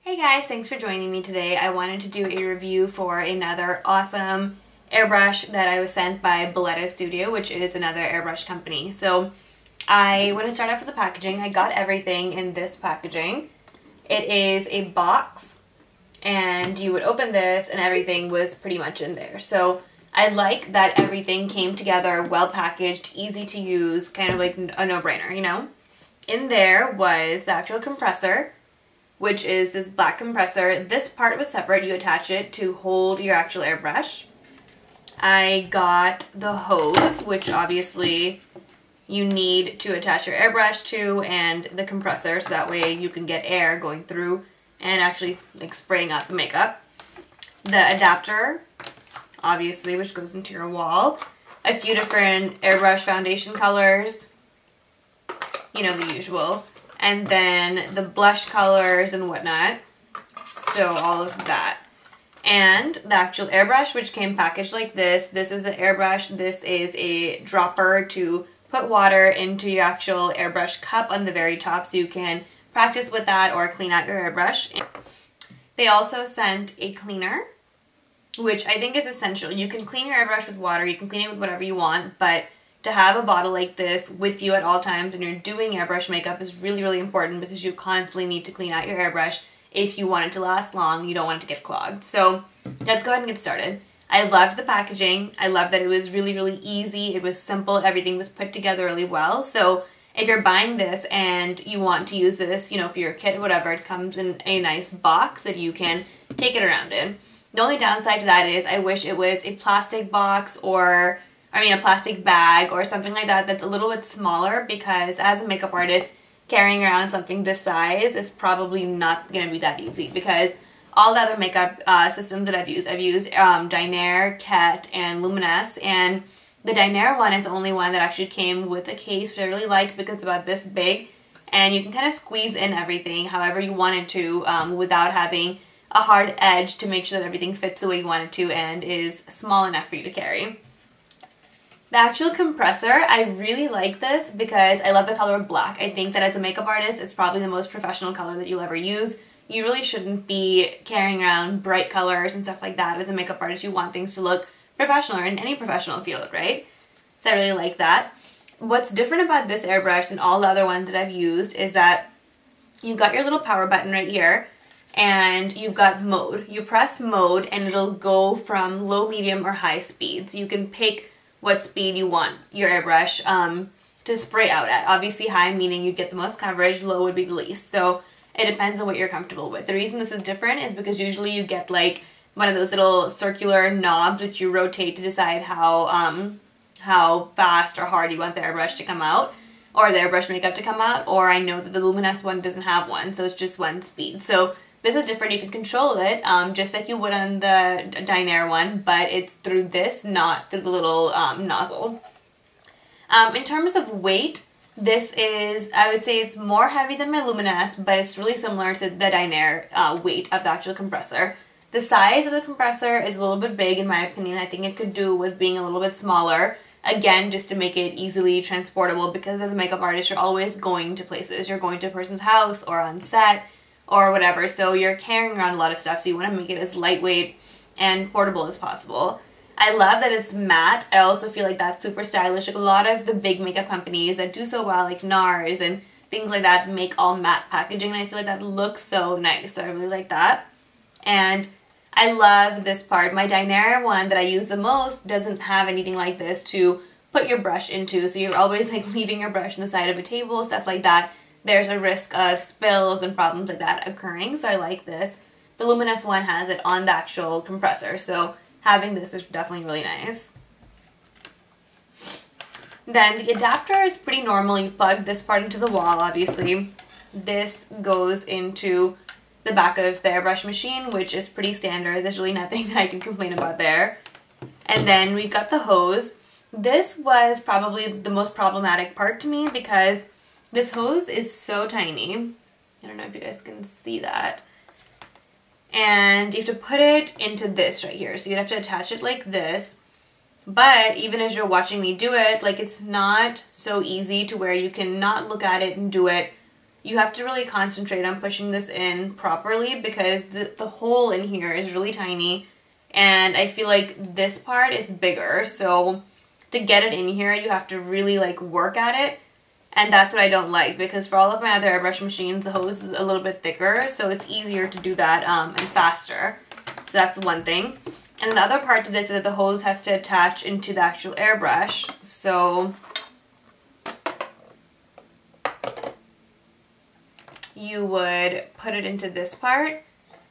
Hey guys, thanks for joining me today. I wanted to do a review for another awesome airbrush that I was sent by Beletto Studio, which is another airbrush company. So I want to start off with the packaging. I got everything in this packaging. It is a box and you would open this and everything was pretty much in there. So I like that everything came together, well packaged, easy to use, kind of like a no-brainer, you know? In there was the actual compressor, which is this black compressor. This part was separate. You attach it to hold your actual airbrush. I got the hose, which obviously you need to attach your airbrush to, and the compressor, so that way you can get air going through and actually like spraying out the makeup. The adapter, obviously, which goes into your wall. A few different airbrush foundation colors, you know, the usual. And then the blush colors and whatnot. So all of that. And the actual airbrush, which came packaged like this. This is the airbrush. This is a dropper to put water into your actual airbrush cup on the very top, so you can practice with that or clean out your airbrush. They also sent a cleaner, which I think is essential. You can clean your airbrush with water. You can clean it with whatever you want, but to have a bottle like this with you at all times when you're doing airbrush makeup is really, really important, because you constantly need to clean out your airbrush if you want it to last long. You don't want it to get clogged. So let's go ahead and get started. I loved the packaging. I loved that it was really, really easy. It was simple. Everything was put together really well. So if you're buying this and you want to use this, you know, for your kid or whatever, it comes in a nice box that you can take it around in. The only downside to that is I wish it was a plastic box, or a plastic bag or something like that that's a little bit smaller, because as a makeup artist, carrying around something this size is probably not going to be that easy, because all the other makeup systems that I've used Dinair, Ket, and Luminous, and the Dinair one is the only one that actually came with a case, which I really liked because it's about this big, and you can kind of squeeze in everything however you wanted to without having a hard edge, to make sure that everything fits the way you want it to and is small enough for you to carry. The actual compressor, I really like this because I love the color of black. I think that as a makeup artist, it's probably the most professional color that you'll ever use. You really shouldn't be carrying around bright colors and stuff like that. As a makeup artist, you want things to look professional, or in any professional field, right? So I really like that. What's different about this airbrush than all the other ones that I've used is that you've got your little power button right here, and you've got mode. You press mode and it'll go from low, medium, or high speed. So you can pick what speed you want your airbrush to spray out at. Obviously high meaning you'd get the most coverage, low would be the least. So it depends on what you're comfortable with. The reason this is different is because usually you get like one of those little circular knobs which you rotate to decide how fast or hard you want the airbrush to come out, or the airbrush makeup to come out, or I know that the Luminous one doesn't have one, so it's just one speed. So this is different. You can control it just like you would on the Dinair one, but it's through this, not through the little nozzle. In terms of weight, this is, I would say it's more heavy than my Luminous, but it's really similar to the Dinair weight of the actual compressor. The size of the compressor is a little bit big in my opinion. I think it could do with being a little bit smaller. Again, just to make it easily transportable, because as a makeup artist, you're always going to places. You're going to a person's house or on set or whatever, so you're carrying around a lot of stuff, so you want to make it as lightweight and portable as possible. I love that it's matte. I also feel like that's super stylish. Like a lot of the big makeup companies that do so well, like NARS and things like that, make all matte packaging, and I feel like that looks so nice, so I really like that. And I love this part. My Dinair one that I use the most doesn't have anything like this to put your brush into, so you're always like leaving your brush on the side of a table, stuff like that. There's a risk of spills and problems like that occurring, so I like this. The Luminous one has it on the actual compressor, so having this is definitely really nice. Then the adapter is pretty normal. You plug this part into the wall, obviously. This goes into the back of the airbrush machine, which is pretty standard. There's really nothing that I can complain about there. And then we've got the hose. This was probably the most problematic part to me, because this hose is so tiny. I don't know if you guys can see that. And you have to put it into this right here. So you'd have to attach it like this. But even as you're watching me do it, like, it's not so easy to where you can not look at it and do it you have to really concentrate on pushing this in properly because the hole in here is really tiny, and I feel like this part is bigger, so to get it in here you have to really like work at it, and that's what I don't like, because for all of my other airbrush machines the hose is a little bit thicker, so it's easier to do that and faster. So that's one thing. And the other part to this is that the hose has to attach into the actual airbrush. So you would put it into this part.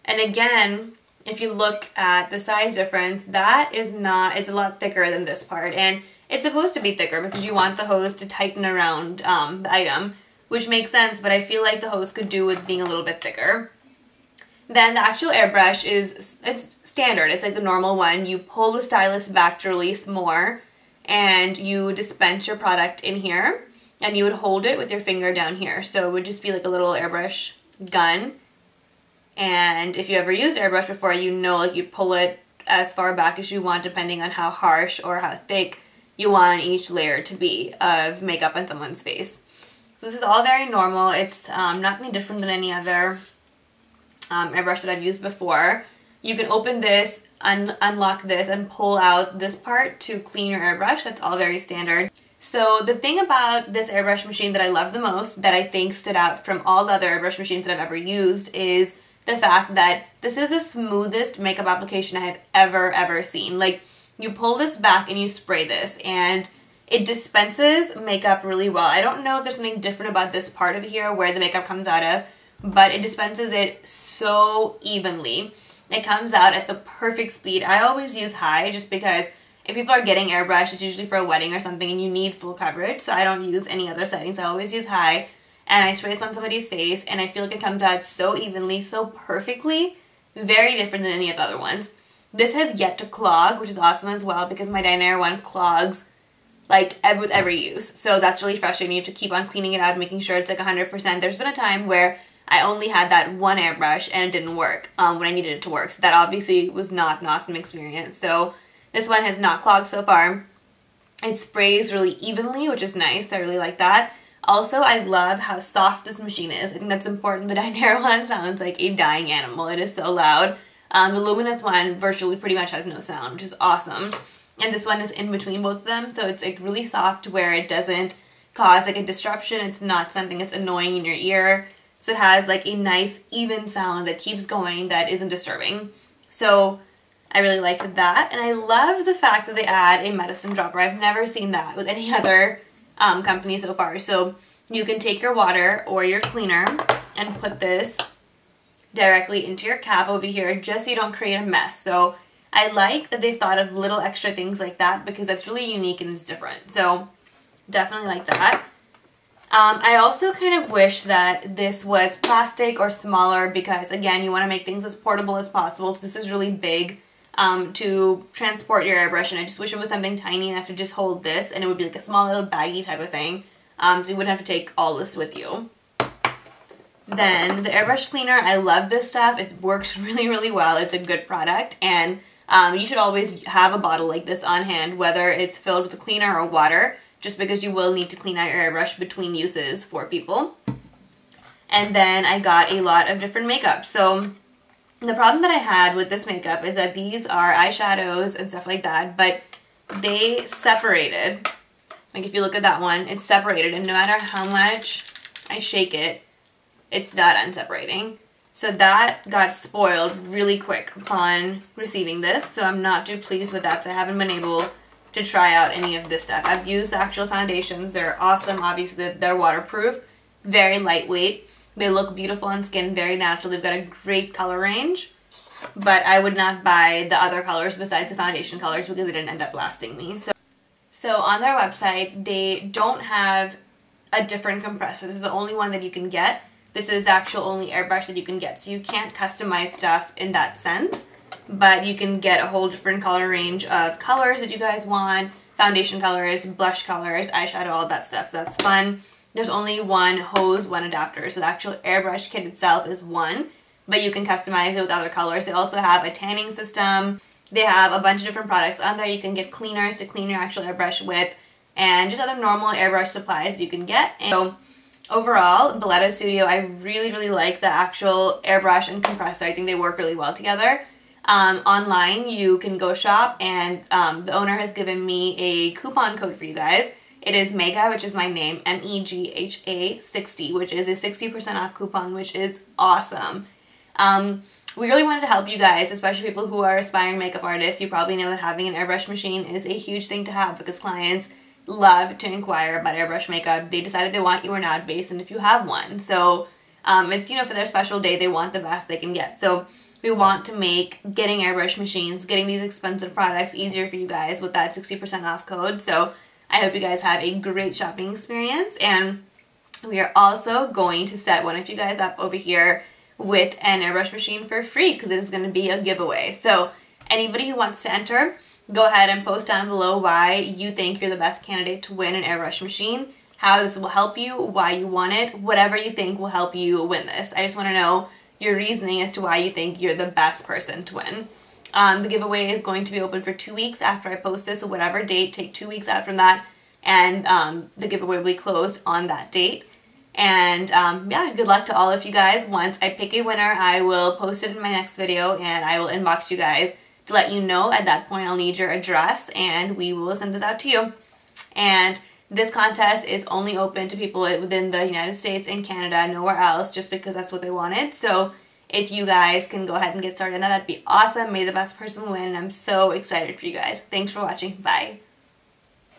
And again, if you look at the size difference, that is not, it's a lot thicker than this part. And it's supposed to be thicker because you want the hose to tighten around the item, which makes sense, but I feel like the hose could do with being a little bit thicker. Then the actual airbrush it's standard. It's like the normal one. You pull the stylus back to release more, and you dispense your product in here, and you would hold it with your finger down here. So it would just be like a little airbrush gun. And if you ever used airbrush before, you know, like you pull it as far back as you want depending on how harsh or how thick you want each layer to be of makeup on someone's face. So this is all very normal. It's not any different than any other airbrush that I've used before. You can open this, unlock this, and pull out this part to clean your airbrush. That's all very standard. So the thing about this airbrush machine that I love the most, that I think stood out from all the other airbrush machines that I've ever used, is the fact that this is the smoothest makeup application I have ever seen. Like, you pull this back and you spray this, and it dispenses makeup really well. I don't know if there's something different about this part of here where the makeup comes out of, but it dispenses it so evenly. It comes out at the perfect speed. I always use high just because if people are getting airbrush, it's usually for a wedding or something and you need full coverage, so I don't use any other settings. I always use high, and I spray this on somebody's face, and I feel like it comes out so evenly, so perfectly. Very different than any of the other ones. This has yet to clog, which is awesome as well, because my Dinair one clogs like with every use. So that's really frustrating. You have to keep on cleaning it out, making sure it's like 100%. There's been a time where I only had that one airbrush and it didn't work when I needed it to work. So that obviously was not an awesome experience. So this one has not clogged so far. It sprays really evenly, which is nice. I really like that. Also, I love how soft this machine is. I think that's important. The Dinair one sounds like a dying animal. It is so loud. The Luminous one virtually pretty much has no sound, which is awesome. And this one is in between both of them, so it's like really soft where it doesn't cause like a disruption. It's not something that's annoying in your ear. So it has like a nice even sound that keeps going that isn't disturbing. So I really like that. And I love the fact that they add a medicine dropper. I've never seen that with any other company so far. So you can take your water or your cleaner and put this directly into your cap over here just so you don't create a mess. So I like that they've thought of little extra things like that because that's really unique and it's different. So definitely like that. I also kind of wish that this was plastic or smaller because, again, you want to make things as portable as possible. So this is really big to transport your airbrush, and I just wish it was something tiny enough to just hold this, and it would be like a small little baggy type of thing, so you wouldn't have to take all this with you. Then the airbrush cleaner, I love this stuff. It works really well. It's a good product, and you should always have a bottle like this on hand, whether it's filled with a cleaner or water, just because you will need to clean out your airbrush between uses for people. And then I got a lot of different makeup. So the problem that I had with this makeup is that these are eyeshadows and stuff like that, but they separated. Like if you look at that one, it's separated, and no matter how much I shake it, it's not unseparating. So that got spoiled really quick upon receiving this, so I'm not too pleased with that, so I haven't been able to try out any of this stuff. I've used the actual foundations. They're awesome. Obviously, they're waterproof, very lightweight. They look beautiful on skin, very natural. They've got a great color range, but I would not buy the other colors besides the foundation colors because they didn't end up lasting me. So on their website, they don't have a different compressor. This is the only one that you can get. This is the actual only airbrush that you can get, so you can't customize stuff in that sense. But you can get a whole different color range of colors that you guys want, foundation colors, blush colors, eyeshadow, all that stuff, so that's fun. There's only one hose, one adapter, so the actual airbrush kit itself is one, but you can customize it with other colors. They also have a tanning system. They have a bunch of different products on there. You can get cleaners to clean your actual airbrush with, and just other normal airbrush supplies that you can get. And so overall, Beletto Studio, I really, really like the actual airbrush and compressor. I think they work really well together. Online, you can go shop, and the owner has given me a coupon code for you guys. It is MEGA, which is my name, MEGHA 60, which is a 60% off coupon, which is awesome. We really wanted to help you guys, especially people who are aspiring makeup artists. You probably know that having an airbrush machine is a huge thing to have because clients love to inquire about airbrush makeup. They decided they want you or not based on if you have one. So it's, you know, for their special day, they want the best they can get. So we want to make getting airbrush machines, getting these expensive products easier for you guys with that 60% off code. So I hope you guys have a great shopping experience, and we are also going to set one of you guys up over here with an airbrush machine for free because it is going to be a giveaway. So anybody who wants to enter, go ahead and post down below why you think you're the best candidate to win an airbrush machine, how this will help you, why you want it, whatever you think will help you win this. I just want to know your reasoning as to why you think you're the best person to win. The giveaway is going to be open for 2 weeks after I post this, so whatever date, take 2 weeks out from that, and the giveaway will be closed on that date. And yeah, good luck to all of you guys. Once I pick a winner, I will post it in my next video, and I will inbox you guys to let you know. At that point, I'll need your address, and we will send this out to you. And this contest is only open to people within the United States and Canada, nowhere else, just because that's what they wanted. So if you guys can go ahead and get started on that, that'd be awesome. May the best person win, and I'm so excited for you guys. Thanks for watching. Bye.